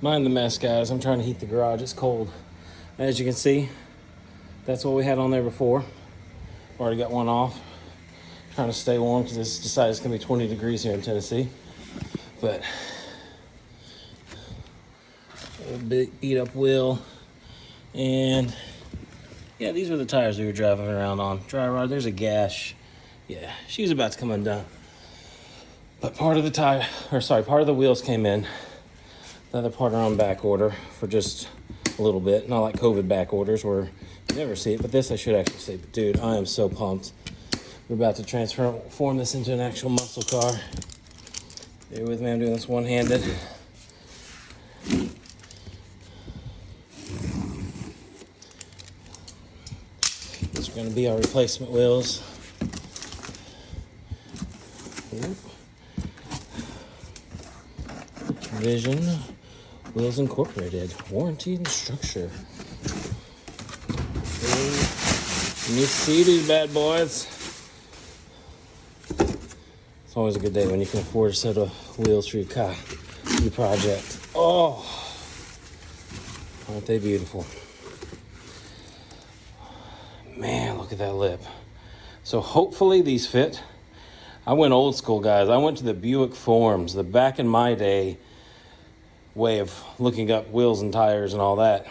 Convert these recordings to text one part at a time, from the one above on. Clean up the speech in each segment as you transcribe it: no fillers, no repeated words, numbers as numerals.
Mind the mess, guys. I'm trying to heat the garage. It's cold. As you can see, that's what we had on there before. Already got one off. Trying to stay warm because it's decided it's going to be 20 degrees here in Tennessee. But a big beat up wheel. And yeah, these were the tires we were driving around on. Dry rod, there's a gash. Yeah, she's about to come undone. But part of the wheels came in. The other part are on back order for just a little bit. Not like COVID back orders where you never see it, but this I should actually see. But dude, I am so pumped. We're about to transform this into an actual muscle car. Bear with me, I'm doing this one-handed. These are going to be our replacement wheels. Vision Wheels Incorporated, warranty and structure. And you see these bad boys. It's always a good day when you can afford a set of wheels for your car, your project. Oh, aren't they beautiful? Man, look at that lip. So hopefully these fit. I went old school, guys. I went to the Buick forums, the back in my day way of looking up wheels and tires and all that.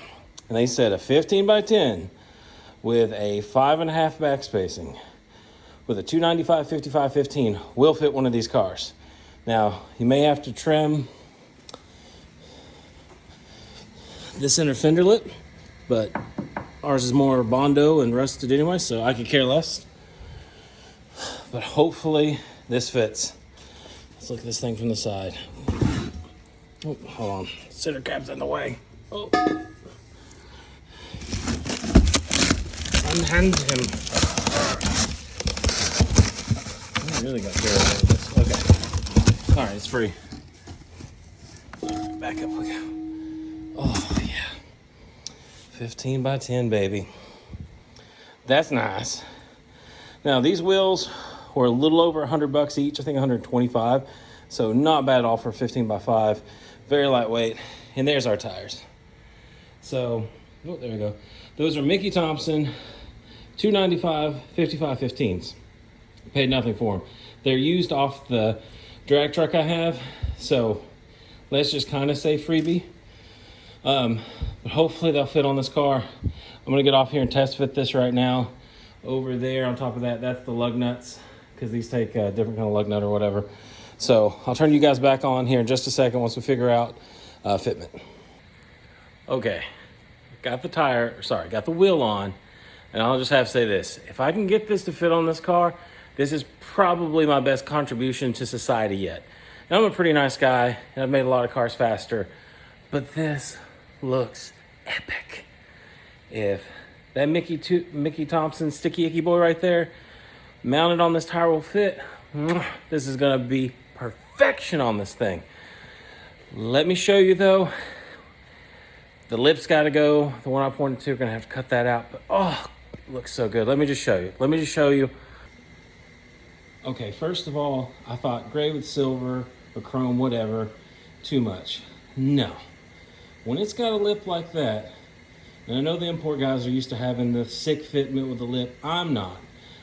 And they said a 15 by 10 with a 5.5 back spacing with a 295 55 15 will fit one of these cars. Now, you may have to trim this inner fender lip, but ours is more Bondo and rusted anyway, so I could care less. But hopefully this fits. Let's look at this thing from the side. Oh, hold on. Center cap's in the way. Oh. Unhand him. I really got carried away with this. Okay. All right, it's free. Back up we go. Oh, yeah. 15 by 10, baby. That's nice. Now, these wheels were a little over $100 each. I think 125. So not bad at all for 15 by 5. Very lightweight. And there's our tires. So, oh, there we go. Those are Mickey Thompson 295 55 15s. Paid nothing for them. They're used off the drag truck I have. So let's just kind of say freebie. But hopefully they'll fit on this car. I'm going to get off here and test fit this right now. Over there on top of that, that's the lug nuts, because these take a different kind of lug nut or whatever. So I'll turn you guys back on here in just a second once we figure out fitment. Okay, got the wheel on, and I'll just have to say this. If I can get this to fit on this car, this is probably my best contribution to society yet. Now, I'm a pretty nice guy, and I've made a lot of cars faster, but this looks epic. If that Mickey Thompson sticky icky boy right there mounted on this tire will fit, this is gonna be perfection on this thing. Let me show you though. The lip's gotta go. The one I pointed to, gonna have to cut that out, but oh, it looks so good. Let me just show you. Okay, first of all, I thought gray with silver or chrome, whatever, too much. No. When it's got a lip like that, and I know the import guys are used to having the sick fitment with the lip. I'm not.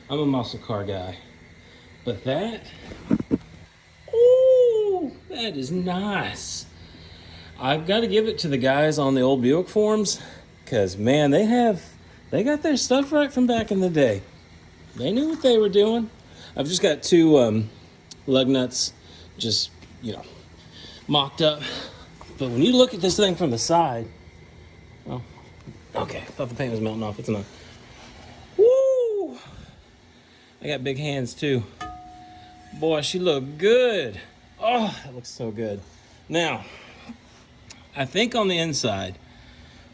I'm a muscle car guy. But that, ooh, that is nice. I've got to give it to the guys on the old Buick forums, because man, they got their stuff right from back in the day. They knew what they were doing. I've just got two lug nuts just, mocked up. But when you look at this thing from the side, well, okay, I thought the paint was melting off. It's not. Woo! I got big hands too. Boy, she looked good. Oh, that looks so good. Now, I think on the inside,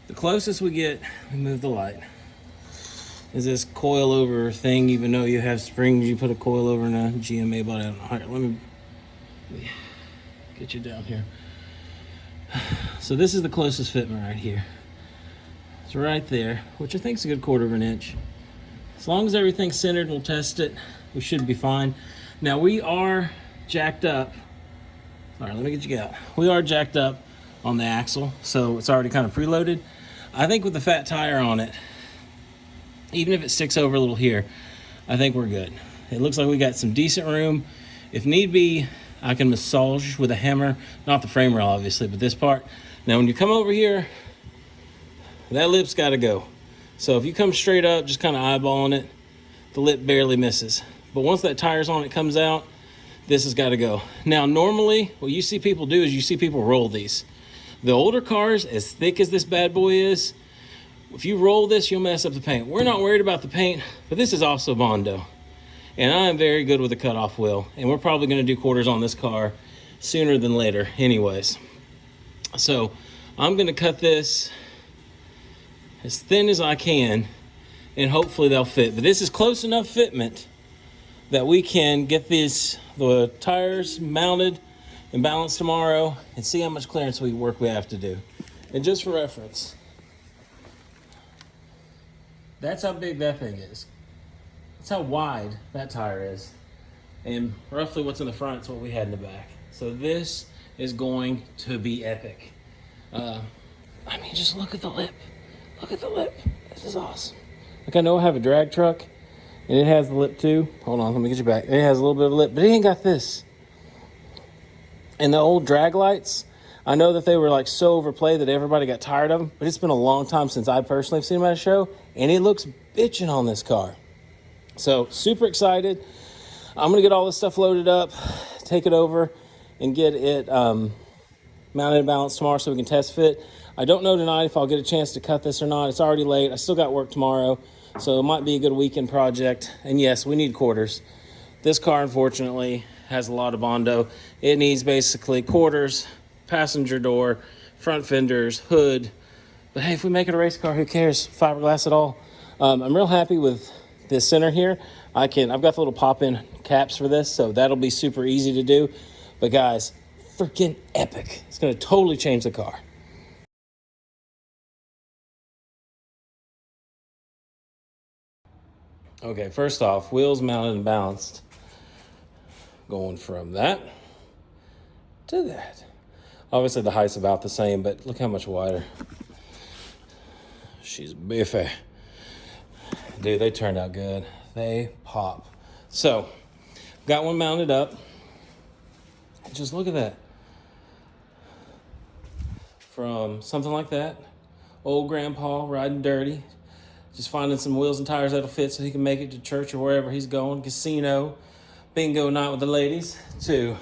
the closest we get, let me move the light, is this coil over thing. Even though you have springs, you put a coil over in a GMA body. I don't know. All right, let me get you down here. So this is the closest fitment right here. It's right there, which I think is a good 1/4 of an inch. As long as everything's centered, we'll test it. We should be fine. Now we are jacked up. All right, let me get you out. We are jacked up on the axle, so it's already kind of preloaded. I think with the fat tire on it, even if it sticks over a little here, I think we're good. It looks like we got some decent room. If need be, I can massage with a hammer, not the frame rail obviously, but this part. Now when you come over here, that lip's got to go. So if you come straight up, just kind of eyeballing it, the lip barely misses. But once that tire's on, it comes out, this has got to go. Now normally, what you see people do is you see people roll these. The older cars, as thick as this bad boy is, if you roll this, you'll mess up the paint. We're not worried about the paint, but this is also Bondo. And I am very good with a cutoff wheel, and we're probably going to do quarters on this car sooner than later anyways. So I'm going to cut this as thin as I can, and hopefully they'll fit. But this is close enough fitment that we can get the tires mounted and balanced tomorrow and see how much clearance work we have to do. And just for reference, that's how big that thing is. That's how wide that tire is. And roughly what's in the front is what we had in the back. So this is going to be epic. I mean, just look at the lip. Look at the lip. This is awesome. Like, I know I have a drag truck, and it has the lip too. Hold on, let me get you back. It has a little bit of a lip, but it ain't got this. And the old drag lights, I know that they were like so overplayed that everybody got tired of them, but it's been a long time since I personally have seen them at a show, and it looks bitchin' on this car. So super excited. I'm gonna get all this stuff loaded up, take it over, and get it mounted and balanced tomorrow so we can test fit. I don't know tonight if I'll get a chance to cut this or not. It's already late. I still got work tomorrow, so it might be a good weekend project. And yes, we need quarters. This car, unfortunately, has a lot of Bondo. It needs basically quarters, passenger door, front fenders, hood. But hey, if we make it a race car, who cares? Fiberglass at all. I'm real happy with this center here. I've got the little pop-in caps for this, so that'll be super easy to do. But guys, freaking epic. It's gonna totally change the car. Okay, first off, wheels mounted and balanced. Going from that to that. Obviously the height's about the same, but look how much wider. She's biffy. Dude, they turned out good. They pop. So, got one mounted up. Just look at that. From something like that, old grandpa riding dirty, just finding some wheels and tires that'll fit so he can make it to church or wherever he's going, casino, bingo night with the ladies, to,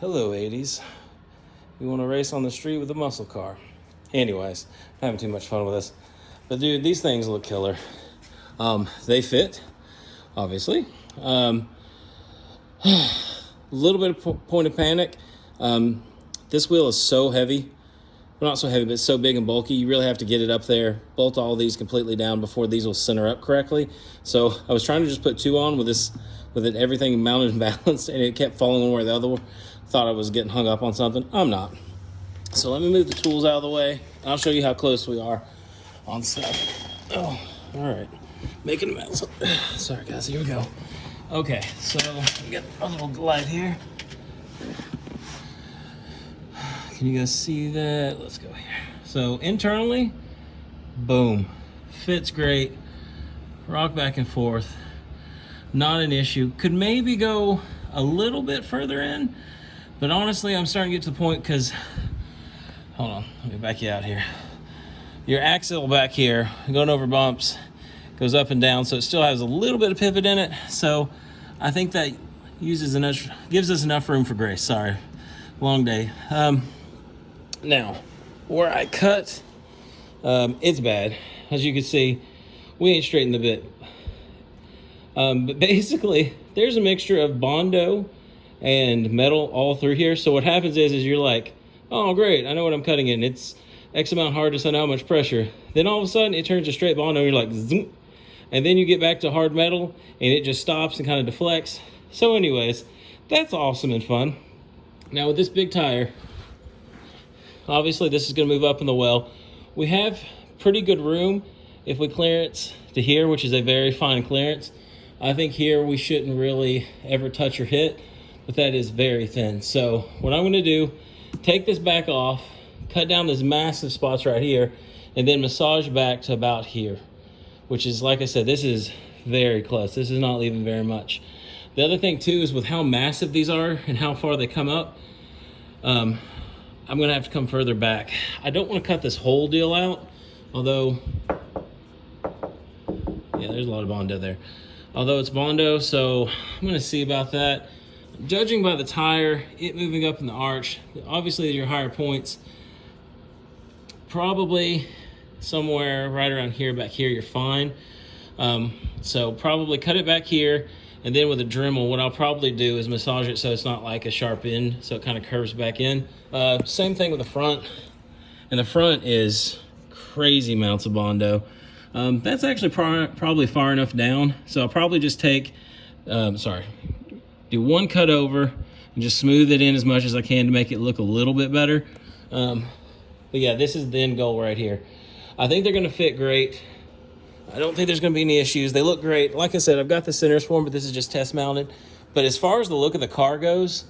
hello 80s, you want to race on the street with a muscle car. Anyways, I'm having too much fun with this. But dude, these things look killer. They fit, obviously. A little bit of point of panic. This wheel is so heavy. Well, not so heavy, but it's so big and bulky. You really have to get it up there, bolt all these completely down before these will center up correctly. So I was trying to just put two on with it everything mounted and balanced, and it kept falling where the other one. Thought I was getting hung up on something. I'm not. So let me move the tools out of the way. I'll show you how close we are on stuff. Oh, all right. Making a mess. Sorry, guys. Here we go. Okay, so we got a little light here. Can you guys see that? Let's go here. So internally, boom. Fits great. Rock back and forth. Not an issue. Could maybe go a little bit further in, but honestly, I'm starting to get to the point because, hold on, let me back you out here. Your axle back here, going over bumps, goes up and down, so it still has a little bit of pivot in it. So I think that gives us enough room for grace. Sorry, long day. Now, where I cut, it's bad. As you can see, we ain't straightened the bit. But basically, there's a mixture of Bondo and metal all through here. So what happens is you're like, oh, great, I know what I'm cutting in. It's X amount hardness, I know how much pressure. Then all of a sudden, it turns to straight Bondo, and you're like, zoom. And then you get back to hard metal, and it just stops and kind of deflects. So anyways, that's awesome and fun. Now with this big tire, obviously this is going to move up in the well. We have pretty good room if we clearance to here, which is a very fine clearance. I think here we shouldn't really ever touch or hit, but that is very thin. So what I'm going to do take this back off, cut down this massive spots right here, and then massage back to about here, which is, like I said, this is very close. This is not leaving very much. The other thing too is with how massive these are and how far they come up, I'm gonna have to come further back. I don't want to cut this whole deal out, although, yeah, there's a lot of Bondo there. Although it's Bondo, so I'm gonna see about that. Judging by the tire, it moving up in the arch, obviously your higher points, probably somewhere right around here, back here, you're fine. So probably cut it back here, and then with a Dremel, what I'll probably do is massage it so it's not like a sharp end, so it kind of curves back in. Same thing with the front, and the front is crazy amounts of Bondo. That's actually probably far enough down, so I'll probably just take, do one cut over and just smooth it in as much as I can to make it look a little bit better. But yeah, this is the end goal right here. I think they're gonna fit great. I don't think there's gonna be any issues. They look great. Like I said, I've got the centers for them, but this is just test mounted. But as far as the look of the car goes,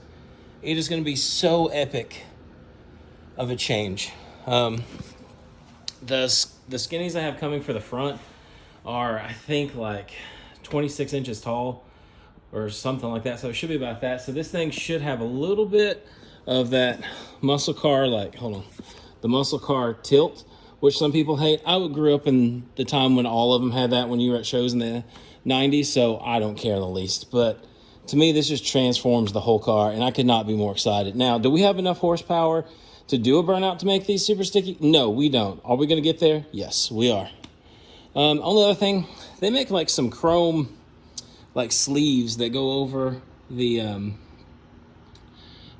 it is gonna be so epic of a change. The skinnies I have coming for the front are, I think, like 26 inches tall or something like that. So it should be about that. So this thing should have a little bit of that muscle car, like, hold on, the muscle car tilt, which some people hate. I grew up in the time when all of them had that when you were at shows in the 90s, so I don't care in the least. But to me, this just transforms the whole car, and I could not be more excited. Now, do we have enough horsepower to do a burnout to make these super sticky? No, we don't. Are we going to get there? Yes, we are. Only other thing, they make like some chrome like sleeves that go over the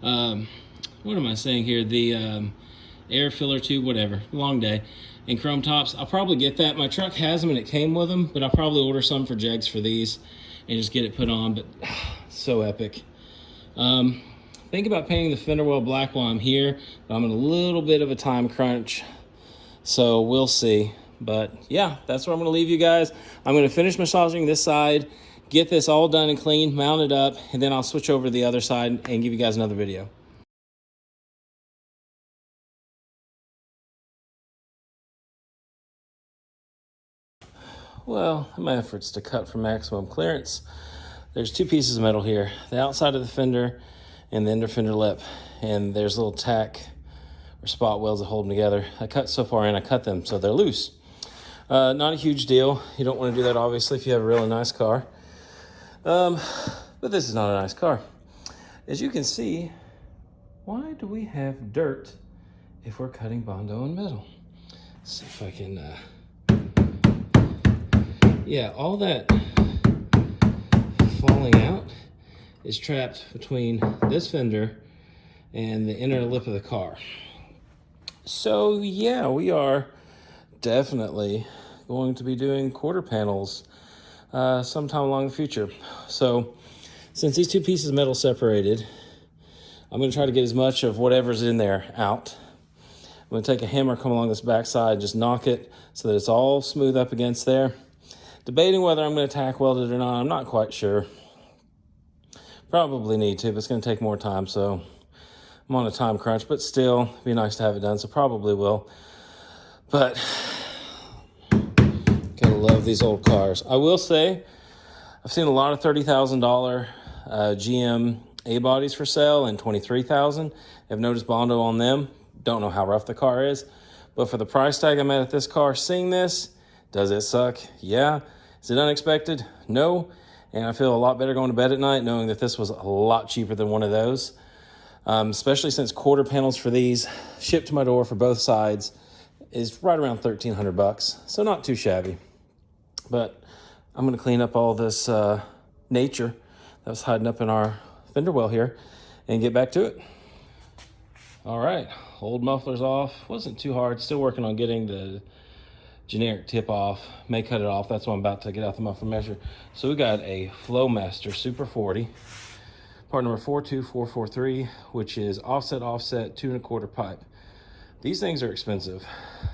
what am I saying here, the air filler tube, whatever, long day, and chrome tops. I'll probably get that. My truck has them and it came with them, but I'll probably order some for Jegs for these and just get it put on. But so epic. Think about painting the fender well black while I'm here, but I'm in a little bit of a time crunch, so we'll see. But yeah, that's where I'm going to leave you guys. I'm going to finish massaging this side, get this all done and clean, mount it up, and then I'll switch over to the other side and give you guys another video. Well, in my efforts to cut for maximum clearance, there's two pieces of metal here, the outside of the fender and the inner fender lip, and there's little tack or spot welds that hold them together. I cut so far in, I cut them so they're loose. Not a huge deal. You don't want to do that, obviously, if you have a really nice car. But this is not a nice car. As you can see, why do we have dirt if we're cutting Bondo in metal? Let's see if I can, yeah, all that falling out is trapped between this fender and the inner lip of the car. So yeah, we are definitely going to be doing quarter panels sometime along the future. So since these two pieces of metal separated, I'm going to try to get as much of whatever's in there out. I'm going to take a hammer, come along this back side, just knock it so that it's all smooth up against there. Debating whether I'm going to tack weld it or not. I'm not quite sure. Probably need to, but it's going to take more time, so I'm on a time crunch, but still, it'd be nice to have it done, so probably will. But gotta love these old cars. I will say, I've seen a lot of $30,000 GM A-bodies for sale and $23,000. I've noticed Bondo on them. Don't know how rough the car is, but for the price tag I'm at this car, seeing this, does it suck? Yeah. Is it unexpected? No. And I feel a lot better going to bed at night knowing that this was a lot cheaper than one of those. Especially since quarter panels for these shipped to my door for both sides is right around $1,300, so not too shabby. But I'm going to clean up all this nature that was hiding up in our fender well here and get back to it. All right, old muffler's off. Wasn't too hard. Still working on getting the generic tip off. May cut it off. That's why I'm about to get out the muffler measure. So we got a Flowmaster Super 40. Part number 42443, which is offset, 2¼ pipe. These things are expensive.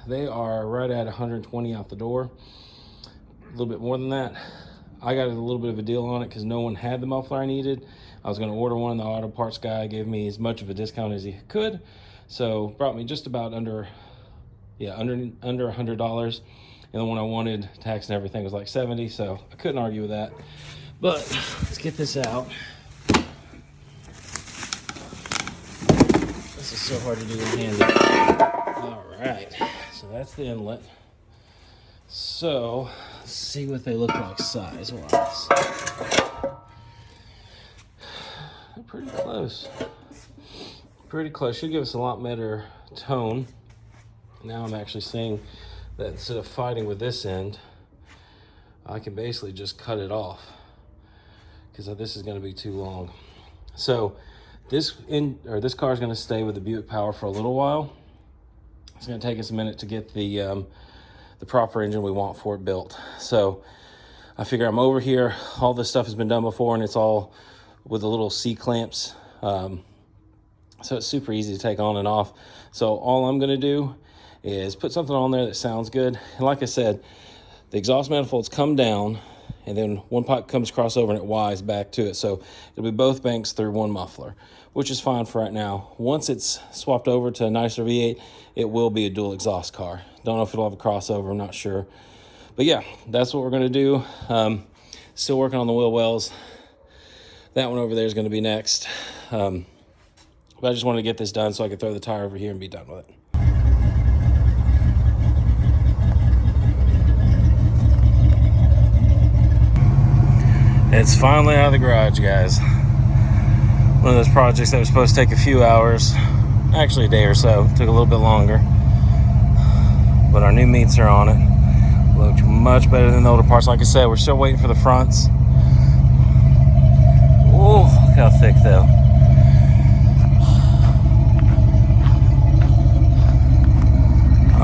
They are right at 120 out the door. A little bit more than that. I got a little bit of a deal on it because no one had the muffler I needed. I was going to order one. The auto parts guy gave me as much of a discount as he could, so brought me just about under $100. And the one I wanted, tax and everything, was like $70, so I couldn't argue with that. But let's get this out. This is so hard to do one-handed. All right, so that's the inlet. So let's see what they look like size-wise. Pretty close. Pretty close. Should give us a lot better tone. Now I'm actually seeing that instead of fighting with this end, I can basically just cut it off because this is going to be too long. So this car is going to stay with the Buick Power for a little while. It's going to take us a minute to get the proper engine we want for it built. So I figure I'm over here. All this stuff has been done before, and it's all with the little C clamps. So it's super easy to take on and off. So all I'm going to do is put something on there that sounds good. And like I said, the exhaust manifolds come down, and then one pipe comes across over and it Ys back to it. So it'll be both banks through one muffler, which is fine for right now. Once it's swapped over to a nicer V8, it will be a dual exhaust car. Don't know if it'll have a crossover, I'm not sure. But yeah, that's what we're gonna do. Still working on the wheel wells. That one over there is gonna be next. But I just wanted to get this done so I could throw the tire over here and be done with it. It's finally out of the garage, guys. One of those projects that was supposed to take a few hours, actually a day or so, took a little bit longer. But our new meats are on it. Looked much better than the older parts. Like I said, we're still waiting for the fronts. Oh, look how thick though.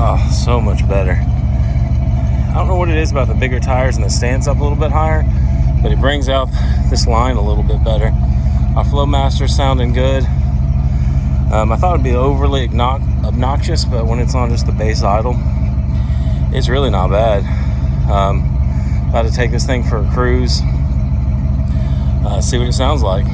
Oh, so much better. I don't know what it is about the bigger tires and the stands up a little bit higher, but it brings out this line a little bit better. Our Flowmaster sounding good. I thought it'd be overly obnoxious, but when it's on just the base idle, it's really not bad. About to take this thing for a cruise, see what it sounds like.